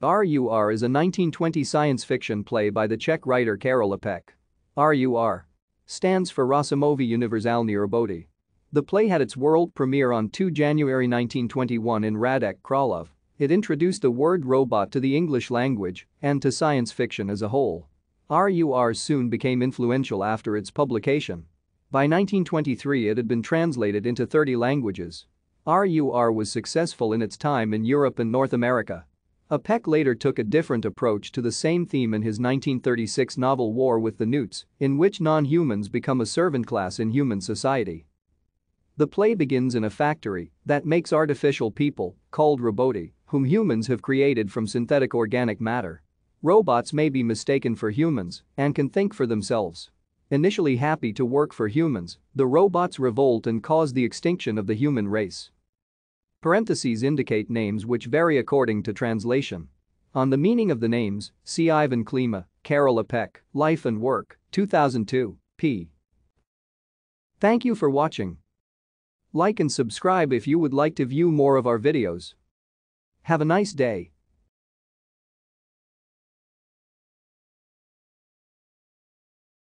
R.U.R. is a 1920 science fiction play by the Czech writer Karel Čapek. R.U.R. stands for Rossumovi Univerzální Roboti. The play had its world premiere on 2 January 1921 in Hradec Králové. It introduced the word robot to the English language and to science fiction as a whole. R.U.R. soon became influential after its publication. By 1923 it had been translated into 30 languages. R.U.R. was successful in its time in Europe and North America. Čapek later took a different approach to the same theme in his 1936 novel War with the Newts, in which non-humans become a servant class in human society. The play begins in a factory that makes artificial people, called roboti, whom humans have created from synthetic organic matter. Robots may be mistaken for humans and can think for themselves. Initially happy to work for humans, the robots revolt and cause the extinction of the human race. Parentheses indicate names which vary according to translation. On the meaning of the names, see Ivan Klima, Karel Čapek, Life and Work, 2002, p. Thank you for watching. Like and subscribe if you would like to view more of our videos. Have a nice day.